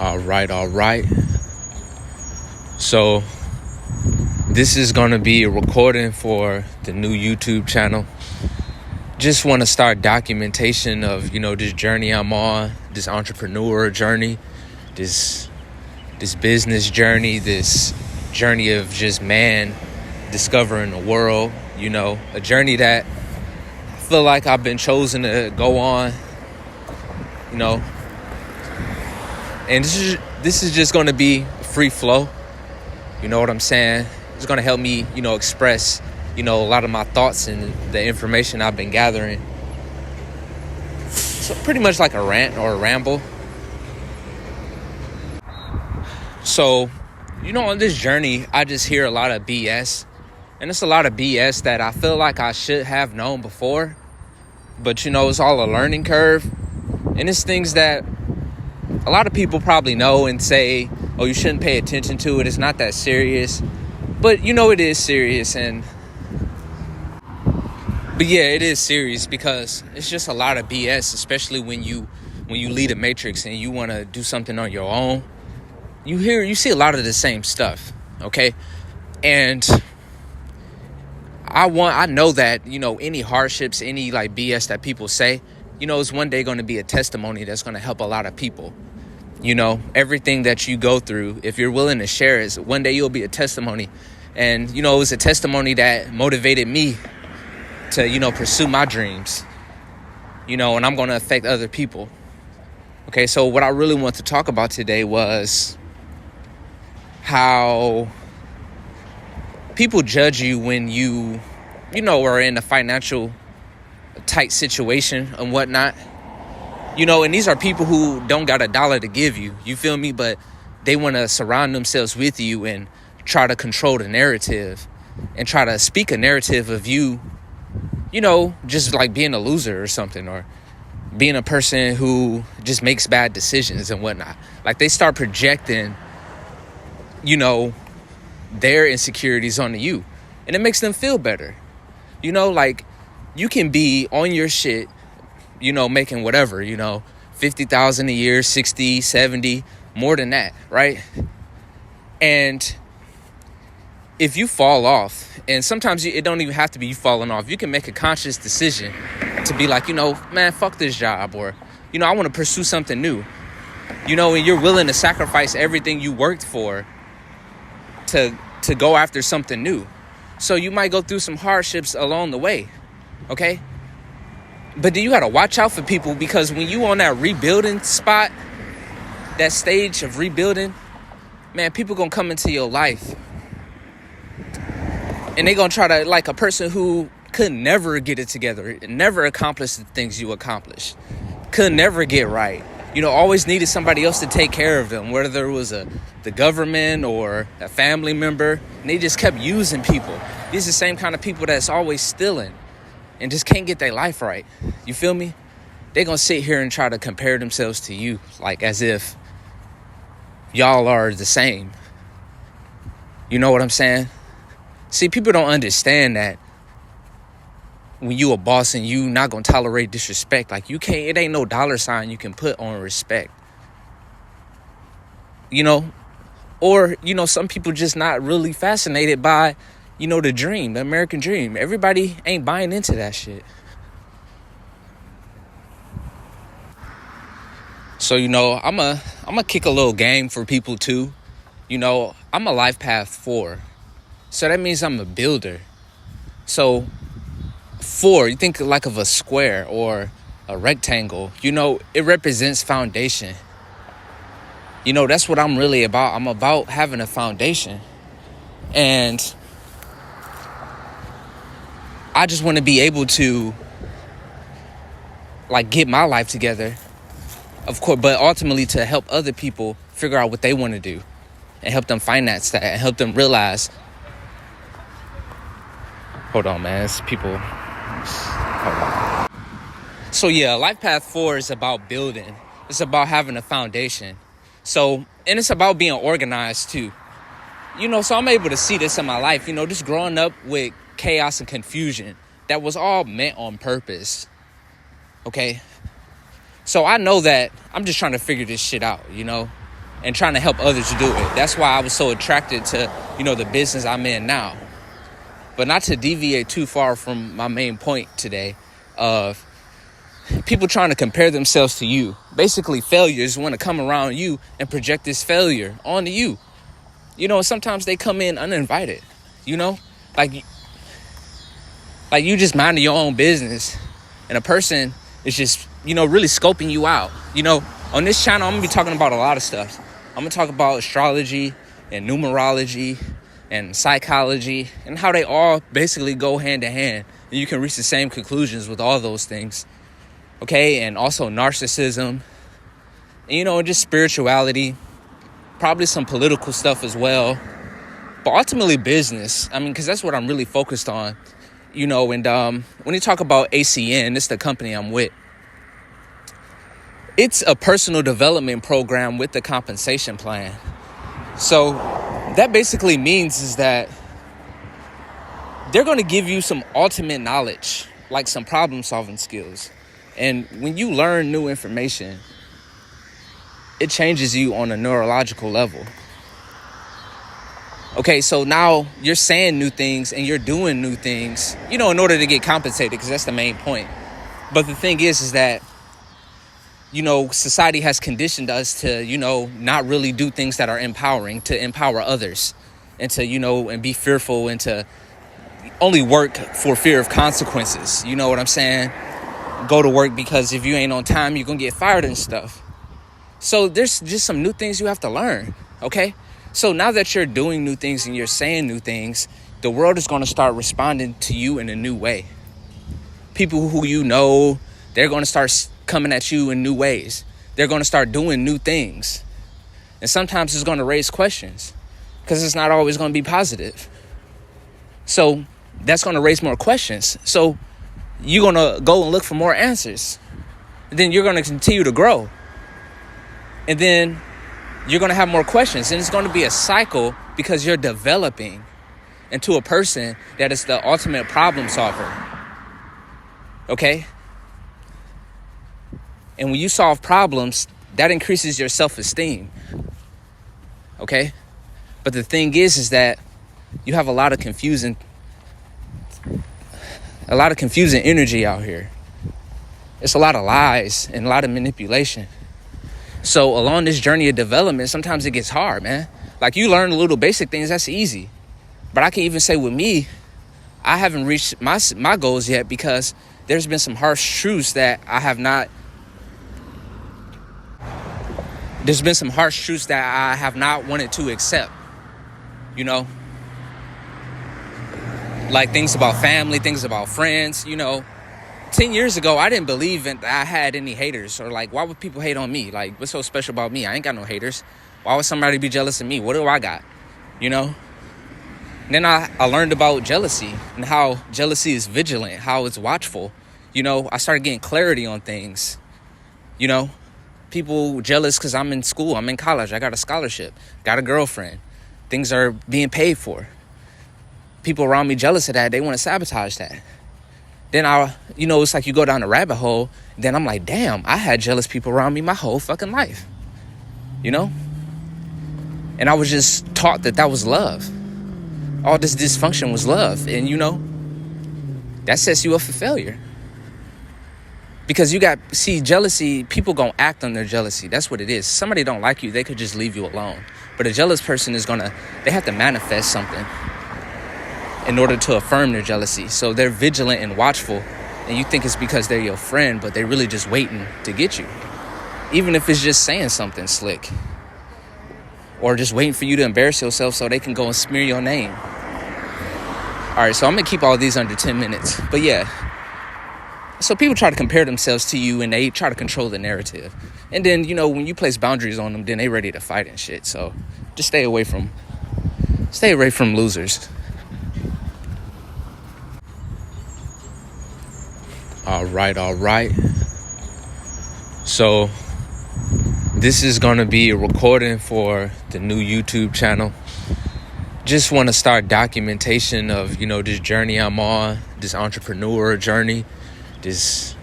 All right. So this is going to be a recording for the new YouTube channel. Just want to start documentation of, this journey I'm on, this entrepreneur journey, this business journey, this journey of just man discovering the world, a journey that I feel like I've been chosen to go on, and this is just going to be free flow. You know what I'm saying? It's going to help me, express, a lot of my thoughts and the information I've been gathering. So pretty much like a rant or a ramble. So, on this journey, I just hear a lot of BS. And it's a lot of BS that I feel like I should have known before. But, it's all a learning curve. And it's things that a lot of people probably know and say, oh, you shouldn't pay attention to it. It's not that serious. But, it is serious. But yeah, it is serious because it's just a lot of BS, especially when you lead a matrix and you want to do something on your own. You see a lot of the same stuff, okay? And I know that, any hardships, any like BS that people say, is one day going to be a testimony that's going to help a lot of people. Everything that you go through, if you're willing to share it, one day you'll be a testimony. And, it was a testimony that motivated me to, pursue my dreams, and I'm going to affect other people. Okay, so what I really want to talk about today was how people judge you when you are in a financial tight situation and whatnot. And these are people who don't got a dollar to give you. You feel me? But they want to surround themselves with you and try to control the narrative and try to speak a narrative of you, just like being a loser or something, or being a person who just makes bad decisions and whatnot. Like they start projecting, their insecurities onto you. And it makes them feel better. Like you can be on your shit, making whatever, 50,000 a year, 60, 70, more than that, right? And if you fall off, and sometimes it don't even have to be you falling off. You can make a conscious decision to be like, man, fuck this job, or, I want to pursue something new, and you're willing to sacrifice everything you worked for to go after something new. So you might go through some hardships along the way, okay? But then you got to watch out for people, because when you on that rebuilding spot, that stage of rebuilding, man, people going to come into your life. And they going to try to, like a person who could never get it together, never accomplish the things you accomplished, could never get right. Always needed somebody else to take care of them, whether it was the government or a family member. And they just kept using people. These are the same kind of people that's always stealing and just can't get their life right. You feel me? They're going to sit here and try to compare themselves to you, like as if y'all are the same. You know what I'm saying? See, people don't understand that when you a boss and you not going to tolerate disrespect. Like it ain't no dollar sign you can put on respect. Or, some people just not really fascinated by, the dream, the American dream. Everybody ain't buying into that shit. So, I'm a kick a little game for people too. I'm a life path 4. So that means I'm a builder. So 4, you think like of a square or a rectangle, it represents foundation. That's what I'm really about. I'm about having a foundation. And I just want to be able to like get my life together, of course, but ultimately to help other people figure out what they want to do and help them finance that and help them realize. Hold on, man. It's people. Hold on. So yeah, Life Path 4 is about building. It's about having a foundation. So, and it's about being organized too. So I'm able to see this in my life, just growing up with chaos and confusion that was all meant on purpose. Okay? So I know that I'm just trying to figure this shit out, and trying to help others do it. That's why I was so attracted to, the business I'm in now. But not to deviate too far from my main point today of people trying to compare themselves to you. Basically, failures want to come around you and project this failure onto you. Sometimes they come in uninvited, like you just minding your own business and a person is just, really scoping you out. On this channel, I'm going to be talking about a lot of stuff. I'm going to talk about astrology and numerology and psychology and how they all basically go hand in hand. And you can reach the same conclusions with all those things. Okay, and also narcissism, and just spirituality, probably some political stuff as well, but ultimately business. Because that's what I'm really focused on, and when you talk about ACN, it's the company I'm with. It's a personal development program with the compensation plan. So that basically means is that they're going to give you some ultimate knowledge, like some problem solving skills. And when you learn new information, it changes you on a neurological level. Okay, so now you're saying new things and you're doing new things, in order to get compensated, because that's the main point. But the thing is that, society has conditioned us to, not really do things that are empowering, to empower others, and to, and be fearful, and to only work for fear of consequences. You know what I'm saying? Go to work because if you ain't on time, you're going to get fired and stuff. So there's just some new things you have to learn, okay? So now that you're doing new things and you're saying new things, the world is going to start responding to you in a new way. People who they're going to start coming at you in new ways. They're going to start doing new things. And sometimes it's going to raise questions because it's not always going to be positive. So that's going to raise more questions. So you're going to go and look for more answers. And then you're going to continue to grow. And then you're going to have more questions. And it's going to be a cycle because you're developing into a person that is the ultimate problem solver. Okay? And when you solve problems, that increases your self-esteem. Okay? But the thing is that you have a lot of confusing energy out here. It's a lot of lies and a lot of manipulation. So along this journey of development, sometimes it gets hard, man. Like you learn the little basic things, that's easy. But I can even say with me, I haven't reached my goals yet because there's been some harsh truths that I have not. There's been some harsh truths that I have not wanted to accept. Like things about family, things about friends, 10 years ago, I didn't believe that I had any haters, or like, why would people hate on me? Like, what's so special about me? I ain't got no haters. Why would somebody be jealous of me? What do I got? And then I learned about jealousy and how jealousy is vigilant, how it's watchful. I started getting clarity on things. People jealous because I'm in school, I'm in college, I got a scholarship, got a girlfriend. Things are being paid for. People around me jealous of that. They want to sabotage that. Then it's like you go down a rabbit hole. Then I'm like, damn, I had jealous people around me my whole fucking life. And I was just taught that was love. All this dysfunction was love. And that sets you up for failure. Because jealousy, people gonna act on their jealousy. That's what it is. Somebody don't like you, they could just leave you alone. But a jealous person they have to manifest something in order to affirm their jealousy. So they're vigilant and watchful, and you think it's because they're your friend, but they're really just waiting to get you. Even if it's just saying something slick, or just waiting for you to embarrass yourself so they can go and smear your name. All right, so I'm gonna keep all these under 10 minutes, but yeah. So people try to compare themselves to you and they try to control the narrative. And then, when you place boundaries on them, then they ready to fight and shit. So just stay away from losers. All right. So this is going to be a recording for the new YouTube channel. Just want to start documentation of, this journey I'm on, this entrepreneur journey, this